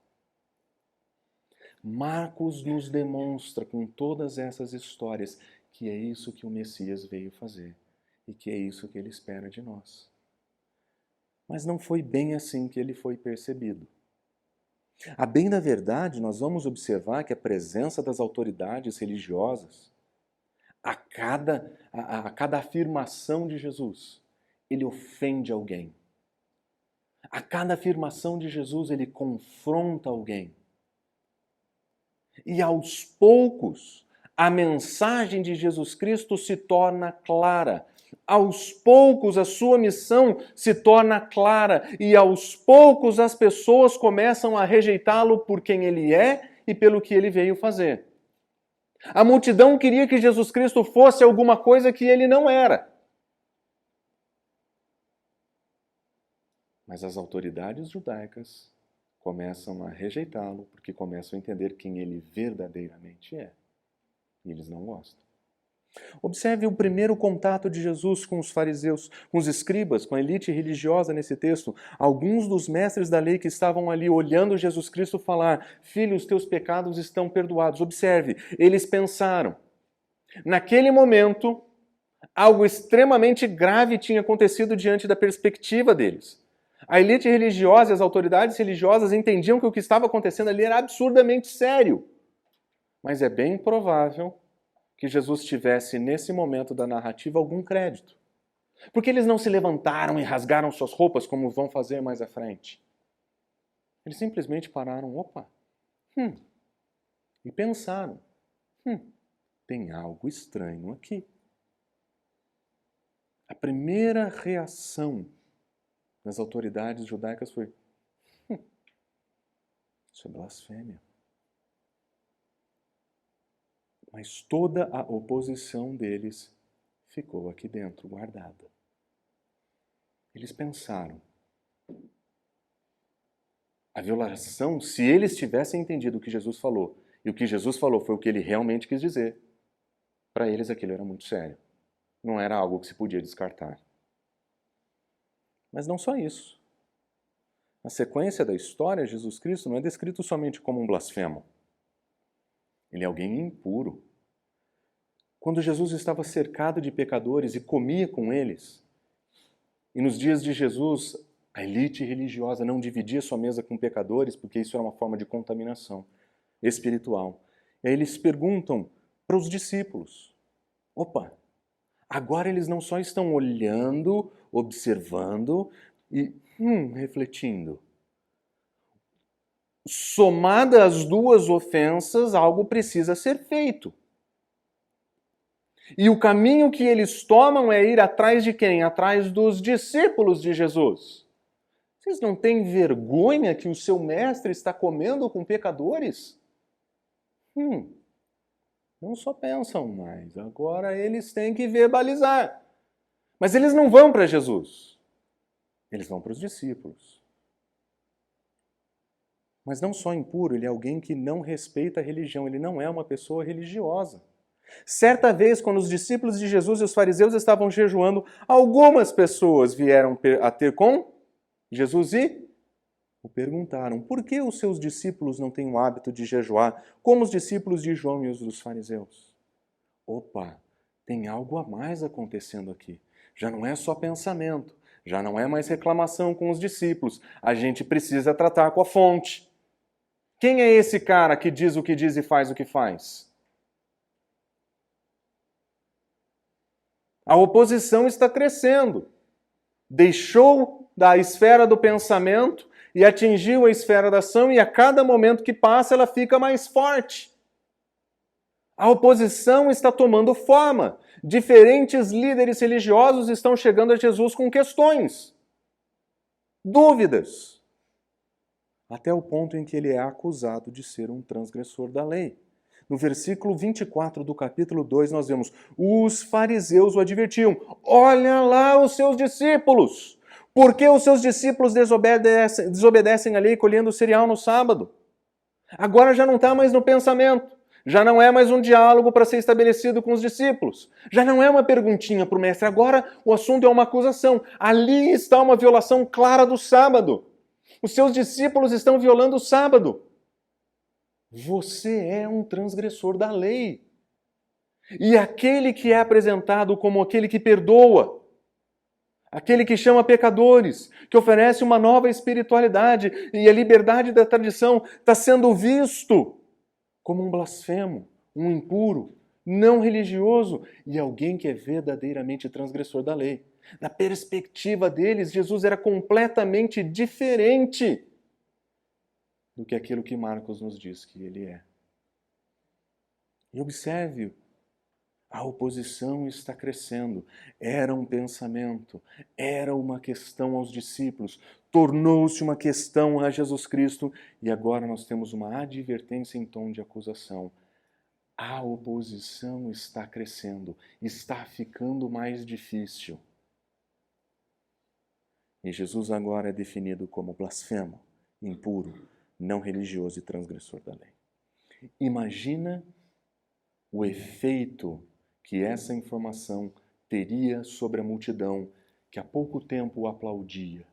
Marcos nos demonstra com todas essas histórias que é isso que o Messias veio fazer e que é isso que ele espera de nós. Mas não foi bem assim que ele foi percebido. A bem da verdade, nós vamos observar que a presença das autoridades religiosas, a cada afirmação de Jesus, ele ofende alguém. A cada afirmação de Jesus, ele confronta alguém. E aos poucos, a mensagem de Jesus Cristo se torna clara. Aos poucos, a sua missão se torna clara. E aos poucos, as pessoas começam a rejeitá-lo por quem ele é e pelo que ele veio fazer. A multidão queria que Jesus Cristo fosse alguma coisa que ele não era. Mas as autoridades judaicas começam a rejeitá-lo porque começam a entender quem ele verdadeiramente é. E eles não gostam. Observe o primeiro contato de Jesus com os fariseus, com os escribas, com a elite religiosa nesse texto. Alguns dos mestres da lei que estavam ali olhando Jesus Cristo falar: filho, os teus pecados estão perdoados. Observe, eles pensaram. Naquele momento, algo extremamente grave tinha acontecido diante da perspectiva deles. A elite religiosa e as autoridades religiosas entendiam que o que estava acontecendo ali era absurdamente sério. Mas é bem provável que Jesus tivesse, nesse momento da narrativa, algum crédito. Porque eles não se levantaram e rasgaram suas roupas como vão fazer mais à frente. Eles simplesmente pararam, e pensaram, tem algo estranho aqui. A primeira reação das autoridades judaicas foi, isso é blasfêmia. Mas toda a oposição deles ficou aqui dentro, guardada. Eles pensaram, a violação, se eles tivessem entendido o que Jesus falou, e o que Jesus falou foi o que ele realmente quis dizer, para eles aquilo era muito sério. Não era algo que se podia descartar. Mas não só isso. na sequência da história, Jesus Cristo não é descrito somente como um blasfemo. Ele é alguém impuro. Quando Jesus estava cercado de pecadores e comia com eles, e nos dias de Jesus, a elite religiosa não dividia sua mesa com pecadores, porque isso era uma forma de contaminação espiritual. E aí eles perguntam para os discípulos, opa, agora eles não só estão olhando, observando e refletindo. Somada as duas ofensas, algo precisa ser feito. E o caminho que eles tomam é ir atrás de quem? Atrás dos discípulos de Jesus. Vocês não têm vergonha que o seu mestre está comendo com pecadores? Não só pensam mais, agora eles têm que verbalizar. Mas eles não vão para Jesus. Eles vão para os discípulos. Mas não só impuro, ele é alguém que não respeita a religião, ele não é uma pessoa religiosa. Certa vez, quando os discípulos de Jesus e os fariseus estavam jejuando, algumas pessoas vieram a ter com Jesus e o perguntaram: por que os seus discípulos não têm o hábito de jejuar, como os discípulos de João e os dos fariseus? Opa, tem algo a mais acontecendo aqui. Já não é só pensamento, já não é mais reclamação com os discípulos. A gente precisa tratar com a fonte. Quem é esse cara que diz o que diz e faz o que faz? A oposição está crescendo. Deixou da esfera do pensamento e atingiu a esfera da ação, e a cada momento que passa ela fica mais forte. A oposição está tomando forma. Diferentes líderes religiosos estão chegando a Jesus com questões, dúvidas, até o ponto em que ele é acusado de ser um transgressor da lei. No versículo 24 do capítulo 2, nós vemos: os fariseus o advertiam, olha lá os seus discípulos, por que os seus discípulos desobedecem a lei colhendo cereal no sábado? Agora já não está mais no pensamento, já não é mais um diálogo para ser estabelecido com os discípulos, já não é uma perguntinha para o mestre, agora o assunto é uma acusação. Ali está uma violação clara do sábado. Os seus discípulos estão violando o sábado. Você é um transgressor da lei. E aquele que é apresentado como aquele que perdoa, aquele que chama pecadores, que oferece uma nova espiritualidade e a liberdade da tradição, está sendo visto como um blasfemo, um impuro, não religioso e alguém que é verdadeiramente transgressor da lei. Na perspectiva deles, Jesus era completamente diferente do que aquilo que Marcos nos diz que ele é. E observe, a oposição está crescendo. Era um pensamento, era uma questão aos discípulos, tornou-se uma questão a Jesus Cristo e agora nós temos uma advertência em tom de acusação. A oposição está crescendo, está ficando mais difícil. E Jesus agora é definido como blasfemo, impuro, não religioso e transgressor da lei. Imagina o efeito que essa informação teria sobre a multidão que há pouco tempo o aplaudia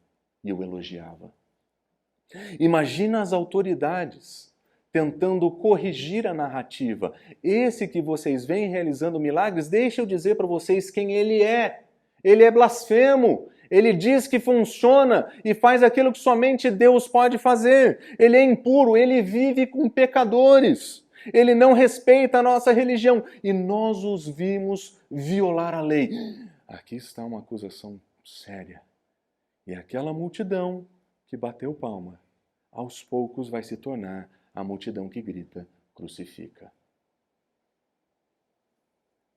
e o elogiava. Imagina as autoridades tentando corrigir a narrativa. Esse que vocês veem realizando milagres, deixa eu dizer para vocês quem ele é. Ele é blasfemo. Ele diz que funciona e faz aquilo que somente Deus pode fazer. Ele é impuro, ele vive com pecadores. Ele não respeita a nossa religião. E nós os vimos violar a lei. Aqui está uma acusação séria. E aquela multidão que bateu palma, aos poucos vai se tornar a multidão que grita, crucifica.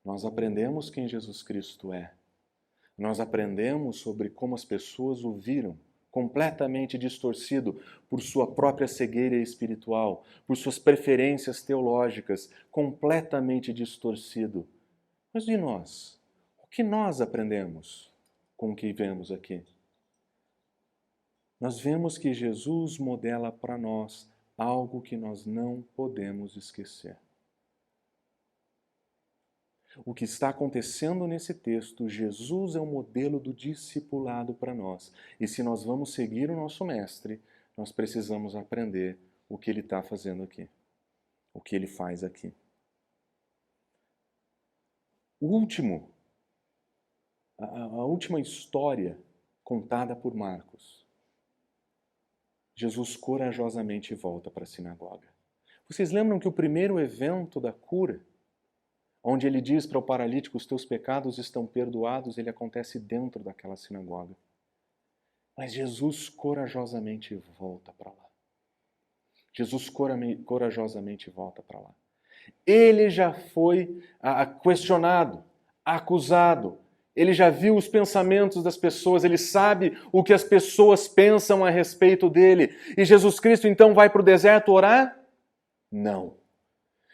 Nós aprendemos quem Jesus Cristo é. Nós aprendemos sobre como as pessoas o viram, completamente distorcido por sua própria cegueira espiritual, por suas preferências teológicas, completamente distorcido. Mas de nós, o que nós aprendemos com o que vemos aqui? Nós vemos que Jesus modela para nós algo que nós não podemos esquecer. O que está acontecendo nesse texto, Jesus é o modelo do discipulado para nós. E se nós vamos seguir o nosso mestre, nós precisamos aprender o que ele está fazendo aqui, o que ele faz aqui. A última história contada por Marcos, Jesus corajosamente volta para a sinagoga. Vocês lembram que o primeiro evento da cura, onde ele diz para o paralítico, os teus pecados estão perdoados, ele acontece dentro daquela sinagoga. Mas Jesus corajosamente volta para lá. Jesus corajosamente volta para lá. Ele já foi questionado, acusado. Ele já viu os pensamentos das pessoas, ele sabe o que as pessoas pensam a respeito dele. E Jesus Cristo então vai para o deserto orar? Não.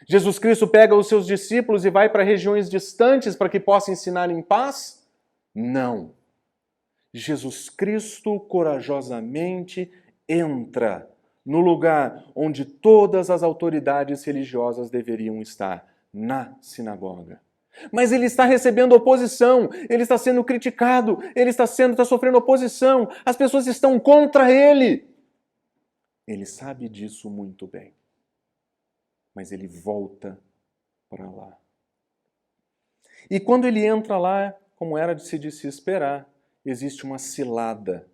Jesus Cristo pega os seus discípulos e vai para regiões distantes para que possa ensinar em paz? Não. Jesus Cristo corajosamente entra no lugar onde todas as autoridades religiosas deveriam estar, na sinagoga. Mas ele está recebendo oposição, ele está sendo criticado, ele está sofrendo oposição, as pessoas estão contra ele. Ele sabe disso muito bem, mas ele volta para lá. E quando ele entra lá, como era de se esperar, existe uma cilada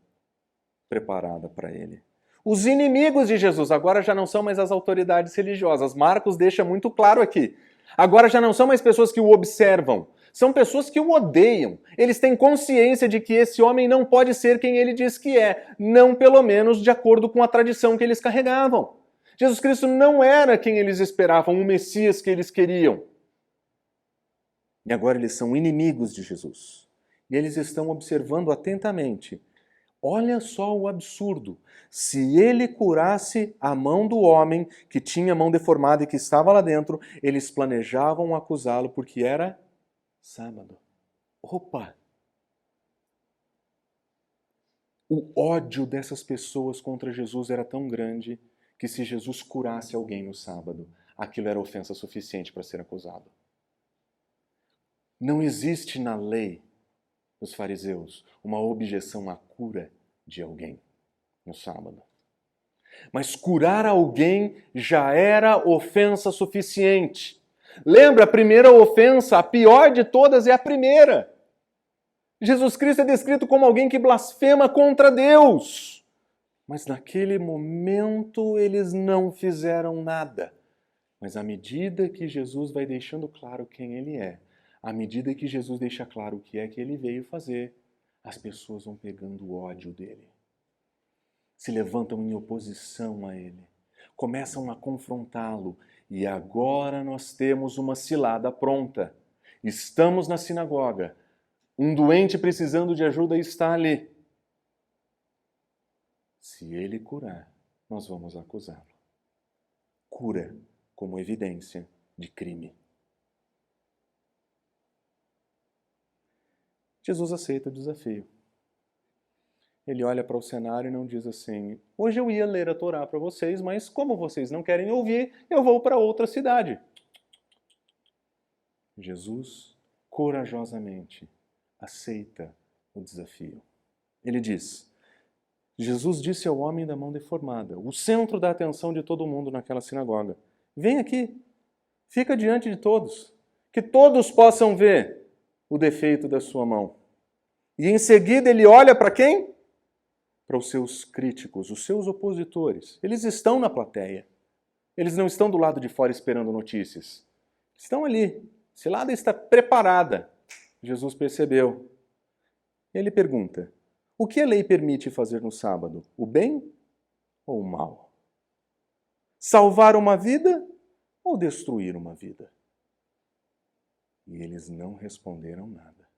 preparada para ele. Os inimigos de Jesus agora já não são mais as autoridades religiosas. Marcos deixa muito claro aqui. Agora já não são mais pessoas que o observam. São pessoas que o odeiam. Eles têm consciência de que esse homem não pode ser quem ele diz que é. Não pelo menos de acordo com a tradição que eles carregavam. Jesus Cristo não era quem eles esperavam, o Messias que eles queriam. E agora eles são inimigos de Jesus. E eles estão observando atentamente. Olha só o absurdo. Se ele curasse a mão do homem que tinha a mão deformada e que estava lá dentro, eles planejavam acusá-lo porque era sábado. Opa! O ódio dessas pessoas contra Jesus era tão grande que se Jesus curasse alguém no sábado, aquilo era ofensa suficiente para ser acusado. Não existe na lei dos fariseus uma objeção à cura de alguém no sábado. Mas curar alguém já era ofensa suficiente. Lembra, a primeira ofensa, a pior de todas é a primeira. Jesus Cristo é descrito como alguém que blasfema contra Deus. Mas naquele momento eles não fizeram nada. Mas à medida que Jesus vai deixando claro quem ele é, à medida que Jesus deixa claro o que é que ele veio fazer, as pessoas vão pegando o ódio dele. Se levantam em oposição a ele, começam a confrontá-lo, e agora nós temos uma cilada pronta. Estamos na sinagoga, um doente precisando de ajuda está ali. Se ele curar, nós vamos acusá-lo. Cura como evidência de crime. Jesus aceita o desafio. Ele olha para o cenário e não diz assim: hoje eu ia ler a Torá para vocês, mas como vocês não querem ouvir, eu vou para outra cidade. Jesus corajosamente aceita o desafio. Ele diz: Jesus disse ao homem da mão deformada, o centro da atenção de todo mundo naquela sinagoga: vem aqui, fica diante de todos, que todos possam ver o defeito da sua mão. E em seguida ele olha para quem? Para os seus críticos, os seus opositores. Eles estão na plateia. Eles não estão do lado de fora esperando notícias. Estão ali. Esse lado está preparada. Jesus percebeu. Ele pergunta: o que a lei permite fazer no sábado? O bem ou o mal? Salvar uma vida ou destruir uma vida? E eles não responderam nada.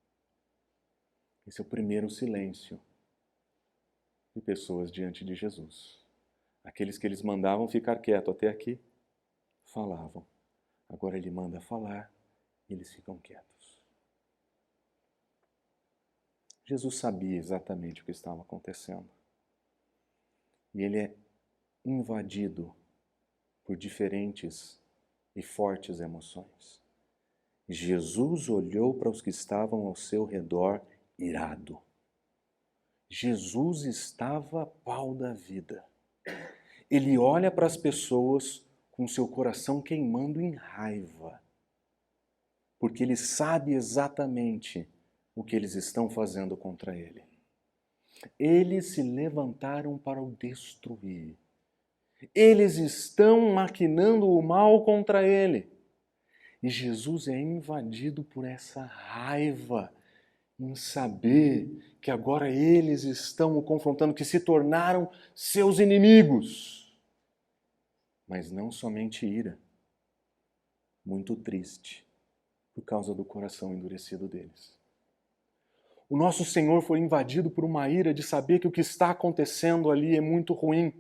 Esse é o primeiro silêncio de pessoas diante de Jesus. Aqueles que eles mandavam ficar quieto até aqui, falavam. Agora ele manda falar e eles ficam quietos. Jesus sabia exatamente o que estava acontecendo. E ele é invadido por diferentes e fortes emoções. Jesus olhou para os que estavam ao seu redor, irado. Jesus estava pau da vida. Ele olha para as pessoas com seu coração queimando em raiva, porque ele sabe exatamente o que eles estão fazendo contra ele. Eles se levantaram para o destruir. Eles estão maquinando o mal contra ele. E Jesus é invadido por essa raiva em saber que agora eles estão o confrontando, que se tornaram seus inimigos. Mas não somente ira, muito triste por causa do coração endurecido deles. O nosso Senhor foi invadido por uma ira de saber que o que está acontecendo ali é muito ruim.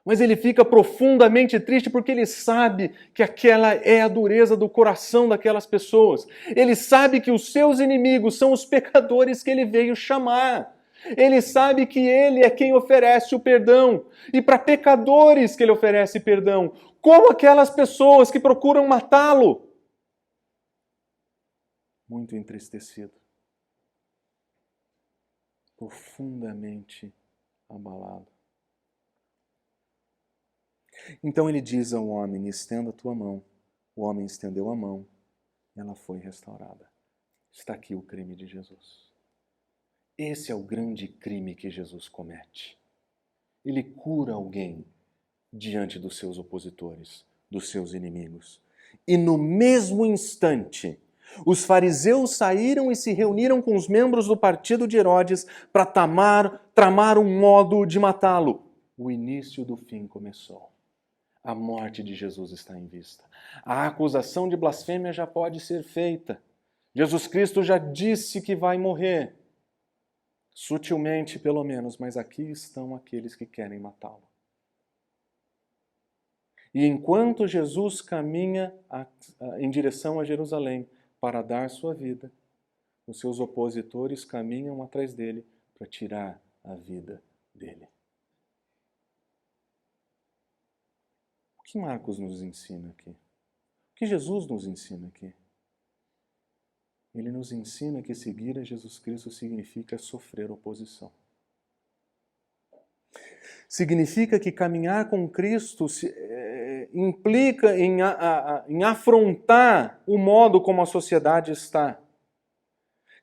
Mas ele fica profundamente triste porque ele sabe que aquela é a dureza do coração daquelas pessoas. Ele sabe que os seus inimigos são os pecadores que ele veio chamar. Ele sabe que ele é quem oferece o perdão. E para pecadores que ele oferece perdão, como aquelas pessoas que procuram matá-lo. Muito entristecido. Profundamente abalado. Então ele diz ao homem, estenda a tua mão. O homem estendeu a mão, ela foi restaurada. Está aqui o crime de Jesus. Esse é o grande crime que Jesus comete. Ele cura alguém diante dos seus opositores, dos seus inimigos. E no mesmo instante, os fariseus saíram e se reuniram com os membros do partido de Herodes para tramar um modo de matá-lo. O início do fim começou. A morte de Jesus está em vista. A acusação de blasfêmia já pode ser feita. Jesus Cristo já disse que vai morrer. Sutilmente, pelo menos, mas aqui estão aqueles que querem matá-lo. E enquanto Jesus caminha em direção a Jerusalém para dar sua vida, os seus opositores caminham atrás dele para tirar a vida dele. O que Marcos nos ensina aqui? O que Jesus nos ensina aqui? Ele nos ensina que seguir a Jesus Cristo significa sofrer oposição. Significa que caminhar com Cristo implica em afrontar o modo como a sociedade está.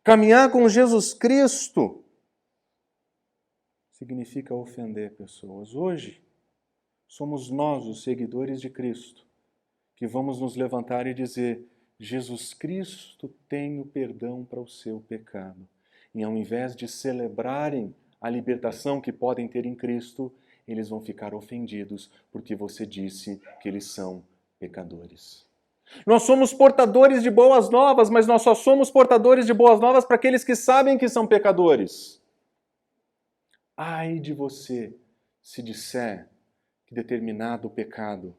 Caminhar com Jesus Cristo significa ofender pessoas. Hoje, somos nós, os seguidores de Cristo, que vamos nos levantar e dizer: Jesus Cristo tem o perdão para o seu pecado. E ao invés de celebrarem a libertação que podem ter em Cristo, eles vão ficar ofendidos porque você disse que eles são pecadores. Nós somos portadores de boas novas, mas nós só somos portadores de boas novas para aqueles que sabem que são pecadores. Ai de você se disser que determinado pecado,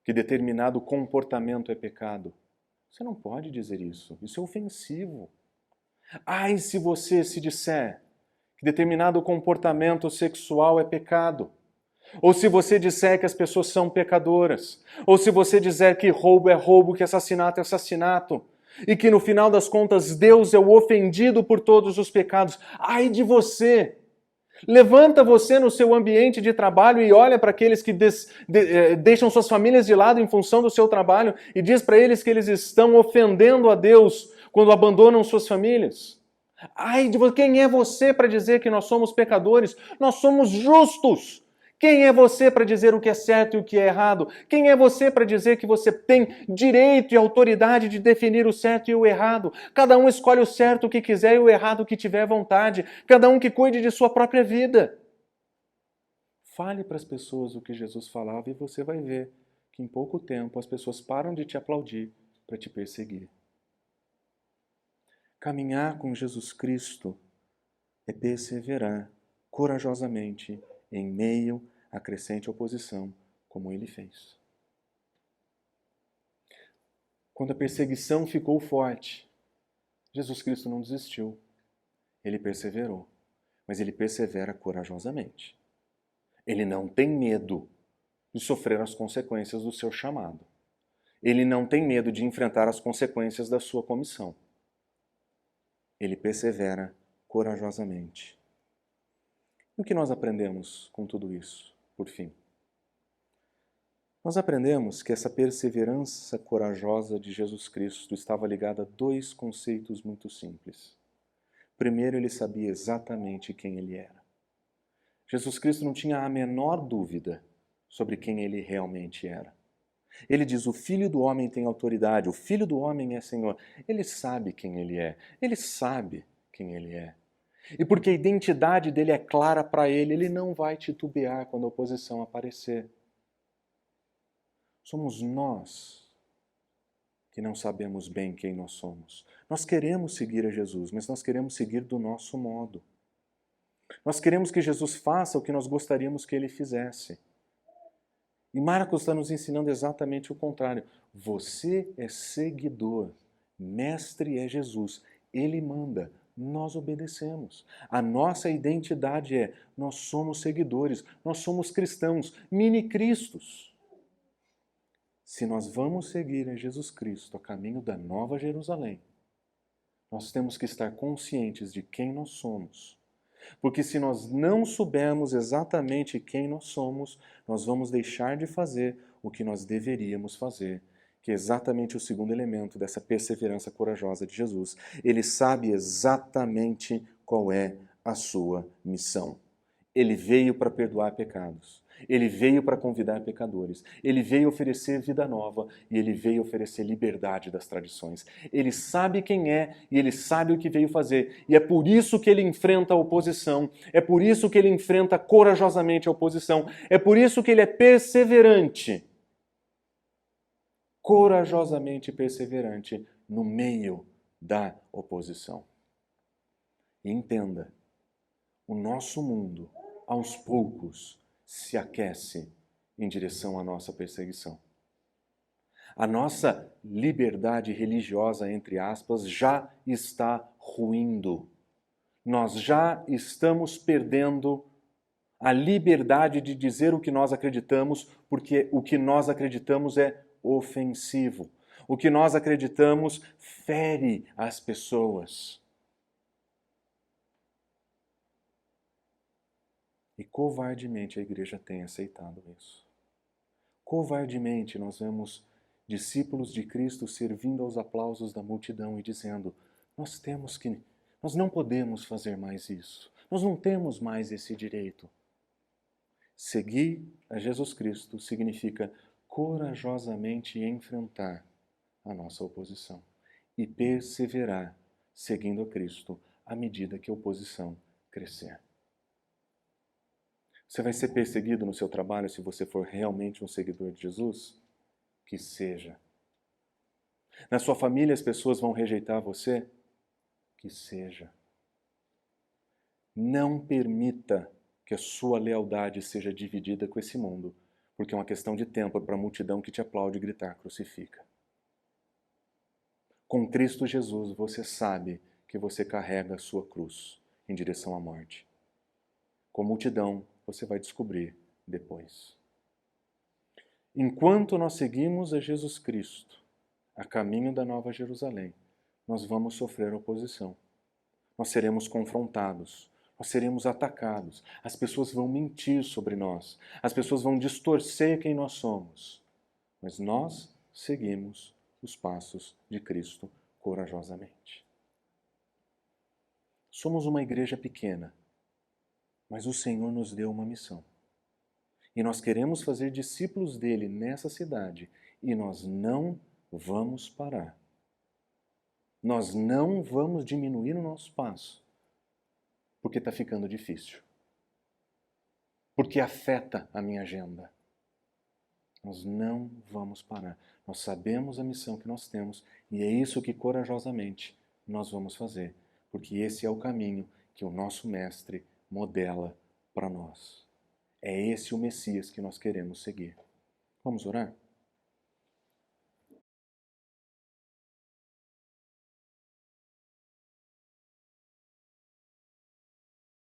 que determinado comportamento é pecado. Você não pode dizer isso. Isso é ofensivo. Ai se você se disser que determinado comportamento sexual é pecado. Ou se você disser que as pessoas são pecadoras. Ou se você dizer que roubo é roubo, que assassinato é assassinato. E que no final das contas Deus é o ofendido por todos os pecados. Ai de você! Levanta você no seu ambiente de trabalho e olha para aqueles que deixam suas famílias de lado em função do seu trabalho e diz para eles que eles estão ofendendo a Deus quando abandonam suas famílias. Ai de você, quem é você para dizer que nós somos pecadores? Nós somos justos. Quem é você para dizer o que é certo e o que é errado? Quem é você para dizer que você tem direito e autoridade de definir o certo e o errado? Cada um escolhe o certo que quiser e o errado que tiver vontade. Cada um que cuide de sua própria vida. Fale para as pessoas o que Jesus falava e você vai ver que em pouco tempo as pessoas param de te aplaudir para te perseguir. Caminhar com Jesus Cristo é perseverar corajosamente em meio à crescente oposição, como ele fez. Quando a perseguição ficou forte, Jesus Cristo não desistiu. Ele perseverou, mas ele persevera corajosamente. Ele não tem medo de sofrer as consequências do seu chamado. Ele não tem medo de enfrentar as consequências da sua comissão. Ele persevera corajosamente. E o que nós aprendemos com tudo isso, por fim? Nós aprendemos que essa perseverança corajosa de Jesus Cristo estava ligada a dois conceitos muito simples. Primeiro, ele sabia exatamente quem ele era. Jesus Cristo não tinha a menor dúvida sobre quem ele realmente era. Ele diz, o Filho do Homem tem autoridade, o Filho do Homem é Senhor. Ele sabe quem ele é, ele sabe quem ele é. E porque a identidade dele é clara para ele, ele não vai titubear quando a oposição aparecer. Somos nós que não sabemos bem quem nós somos. Nós queremos seguir a Jesus, mas nós queremos seguir do nosso modo. Nós queremos que Jesus faça o que nós gostaríamos que ele fizesse. E Marcos está nos ensinando exatamente o contrário. Você é seguidor, mestre é Jesus, ele manda, nós obedecemos. A nossa identidade é, nós somos seguidores, nós somos cristãos, mini-cristos. Se nós vamos seguir a Jesus Cristo a caminho da Nova Jerusalém, nós temos que estar conscientes de quem nós somos. Porque se nós não soubermos exatamente quem nós somos, nós vamos deixar de fazer o que nós deveríamos fazer, que é exatamente o segundo elemento dessa perseverança corajosa de Jesus. Ele sabe exatamente qual é a sua missão. Ele veio para perdoar pecados. Ele veio para convidar pecadores. Ele veio oferecer vida nova e ele veio oferecer liberdade das tradições. Ele sabe quem é e ele sabe o que veio fazer. E é por isso que ele enfrenta a oposição. É por isso que ele enfrenta corajosamente a oposição. É por isso que ele é perseverante. Corajosamente perseverante no meio da oposição. E entenda, o nosso mundo, aos poucos, se aquece em direção à nossa perseguição. A nossa liberdade religiosa, entre aspas, já está ruindo. Nós já estamos perdendo a liberdade de dizer o que nós acreditamos, porque o que nós acreditamos é ofensivo. O que nós acreditamos fere as pessoas. E covardemente a igreja tem aceitado isso. Covardemente nós vemos discípulos de Cristo servindo aos aplausos da multidão e dizendo, nós não podemos fazer mais isso. Nós não temos mais esse direito. Seguir a Jesus Cristo significa corajosamente enfrentar a nossa oposição e perseverar seguindo a Cristo à medida que a oposição crescer. Você vai ser perseguido no seu trabalho se você for realmente um seguidor de Jesus? Que seja. Na sua família as pessoas vão rejeitar você? Que seja. Não permita que a sua lealdade seja dividida com esse mundo, porque é uma questão de tempo para a multidão que te aplaude gritar crucifica. Com Cristo Jesus você sabe que você carrega a sua cruz em direção à morte. Com a multidão você vai descobrir depois. Enquanto nós seguimos a Jesus Cristo, a caminho da Nova Jerusalém, nós vamos sofrer oposição. Nós seremos confrontados, nós seremos atacados, as pessoas vão mentir sobre nós, as pessoas vão distorcer quem nós somos. Mas nós seguimos os passos de Cristo corajosamente. Somos uma igreja pequena, mas o Senhor nos deu uma missão. E nós queremos fazer discípulos dele nessa cidade. E nós não vamos parar. Nós não vamos diminuir o nosso passo. Porque está ficando difícil. Porque afeta a minha agenda. Nós não vamos parar. Nós sabemos a missão que nós temos. E é isso que corajosamente nós vamos fazer. Porque esse é o caminho que o nosso mestre modela para nós. É esse o Messias que nós queremos seguir. Vamos orar?